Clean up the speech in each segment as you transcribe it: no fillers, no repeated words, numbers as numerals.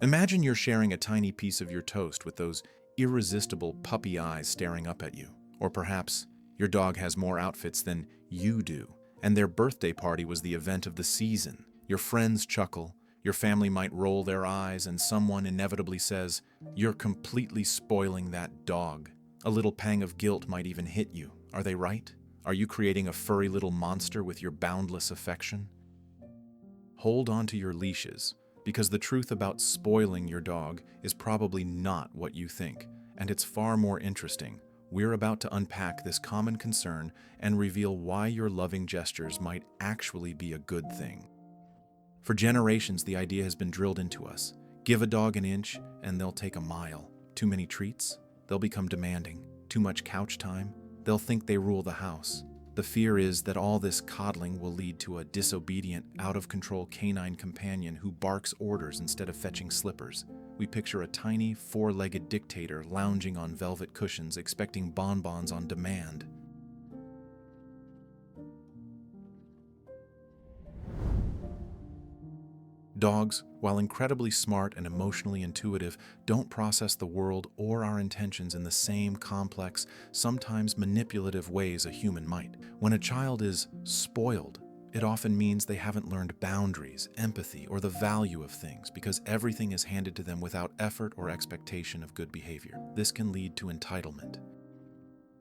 Imagine you're sharing a tiny piece of your toast with those irresistible puppy eyes staring up at you. Or perhaps your dog has more outfits than you do, and their birthday party was the event of the season. Your friends chuckle, your family might roll their eyes, and someone inevitably says, "You're completely spoiling that dog." A little pang of guilt might even hit you. Are they right? Are you creating a furry little monster with your boundless affection? Hold on to your leashes, because the truth about spoiling your dog is probably not what you think, and it's far more interesting. We're about to unpack this common concern and reveal why your loving gestures might actually be a good thing. For generations, the idea has been drilled into us. Give a dog an inch, and they'll take a mile. Too many treats? They'll become demanding. Too much couch time? They'll think they rule the house. The fear is that all this coddling will lead to a disobedient, out-of-control canine companion who barks orders instead of fetching slippers. We picture a tiny, four-legged dictator lounging on velvet cushions, expecting bonbons on demand. Dogs, while incredibly smart and emotionally intuitive, don't process the world or our intentions in the same complex, sometimes manipulative ways a human might. When a child is spoiled, it often means they haven't learned boundaries, empathy, or the value of things because everything is handed to them without effort or expectation of good behavior. This can lead to entitlement.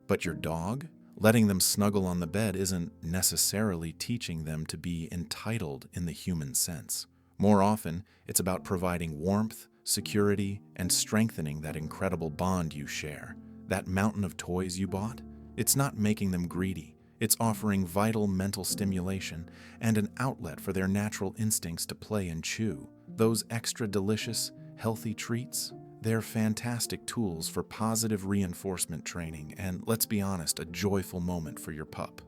But your dog? Letting them snuggle on the bed isn't necessarily teaching them to be entitled in the human sense. More often, it's about providing warmth, security, and strengthening that incredible bond you share. That mountain of toys you bought? It's not making them greedy. It's offering vital mental stimulation and an outlet for their natural instincts to play and chew. Those extra delicious, healthy treats? They're fantastic tools for positive reinforcement training and, let's be honest, a joyful moment for your pup.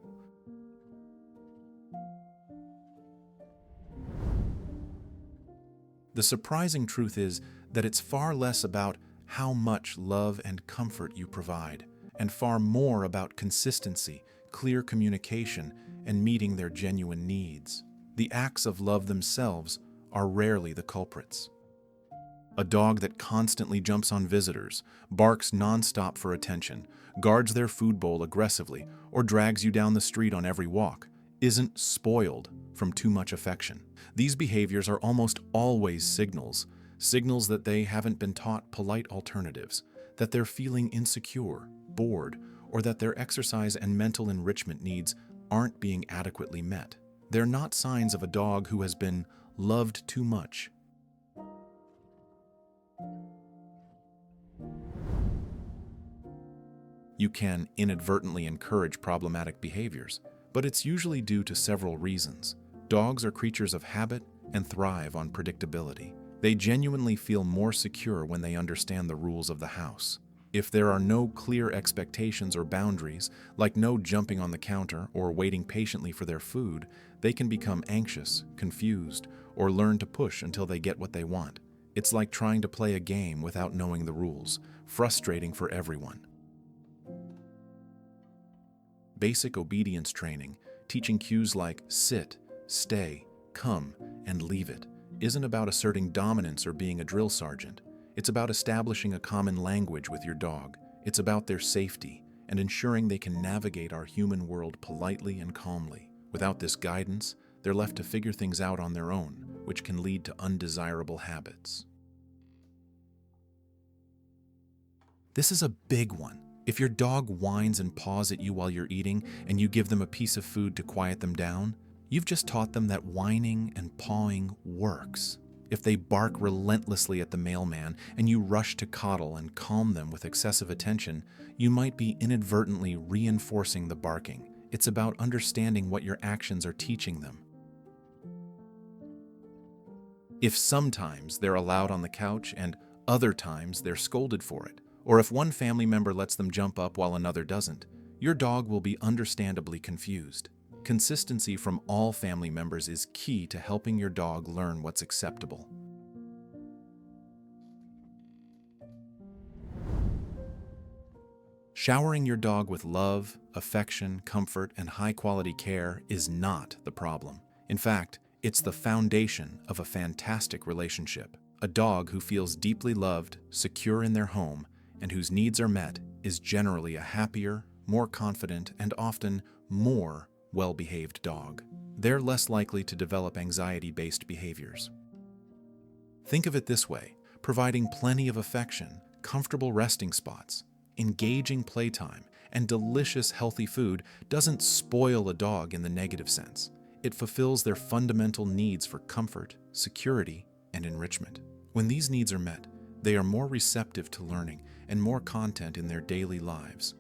The surprising truth is that it's far less about how much love and comfort you provide, and far more about consistency, clear communication, and meeting their genuine needs. The acts of love themselves are rarely the culprits. A dog that constantly jumps on visitors, barks nonstop for attention, guards their food bowl aggressively, or drags you down the street on every walk isn't spoiled from too much affection. These behaviors are almost always signals that they haven't been taught polite alternatives, that they're feeling insecure, bored, or that their exercise and mental enrichment needs aren't being adequately met. They're not signs of a dog who has been loved too much. You can inadvertently encourage problematic behaviors, but it's usually due to several reasons. Dogs are creatures of habit and thrive on predictability. They genuinely feel more secure when they understand the rules of the house. If there are no clear expectations or boundaries, like no jumping on the counter or waiting patiently for their food, they can become anxious, confused, or learn to push until they get what they want. It's like trying to play a game without knowing the rules, frustrating for everyone. Basic obedience training, teaching cues like sit, stay, come, and leave it, isn't about asserting dominance or being a drill sergeant. It's about establishing a common language with your dog. It's about their safety and ensuring they can navigate our human world politely and calmly. Without this guidance, they're left to figure things out on their own, which can lead to undesirable habits. This is a big one. If your dog whines and paws at you while you're eating and you give them a piece of food to quiet them down, you've just taught them that whining and pawing works. If they bark relentlessly at the mailman and you rush to coddle and calm them with excessive attention, you might be inadvertently reinforcing the barking. It's about understanding what your actions are teaching them. If sometimes they're allowed on the couch and other times they're scolded for it, or if one family member lets them jump up while another doesn't, your dog will be understandably confused. Consistency from all family members is key to helping your dog learn what's acceptable. Showering your dog with love, affection, comfort, and high-quality care is not the problem. In fact, it's the foundation of a fantastic relationship. A dog who feels deeply loved, secure in their home, and whose needs are met is generally a happier, more confident, and often more well-behaved dog. They're less likely to develop anxiety-based behaviors. Think of it this way: providing plenty of affection, comfortable resting spots, engaging playtime, and delicious healthy food doesn't spoil a dog in the negative sense. It fulfills their fundamental needs for comfort, security, and enrichment. When these needs are met, they are more receptive to learning and more content in their daily lives.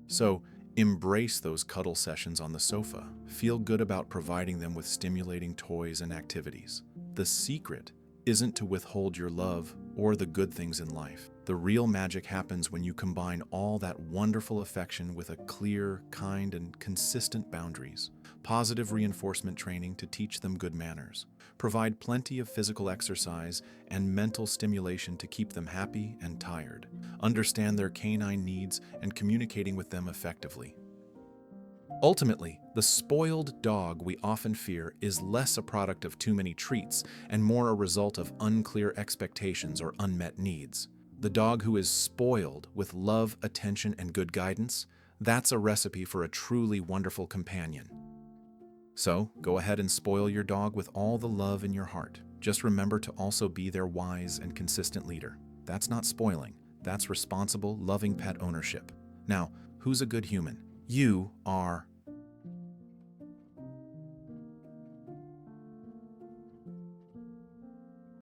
So, embrace those cuddle sessions on the sofa. Feel good about providing them with stimulating toys and activities. The secret isn't to withhold your love or the good things in life. The real magic happens when you combine all that wonderful affection with a clear, kind, and consistent boundaries. Positive reinforcement training to teach them good manners. Provide plenty of physical exercise and mental stimulation to keep them happy and tired. Understand their canine needs and communicating with them effectively. Ultimately, the spoiled dog we often fear is less a product of too many treats and more a result of unclear expectations or unmet needs. The dog who is spoiled with love, attention, and good guidance, that's a recipe for a truly wonderful companion. So, go ahead and spoil your dog with all the love in your heart. Just remember to also be their wise and consistent leader. That's not spoiling. That's responsible, loving pet ownership. Now, who's a good human? You are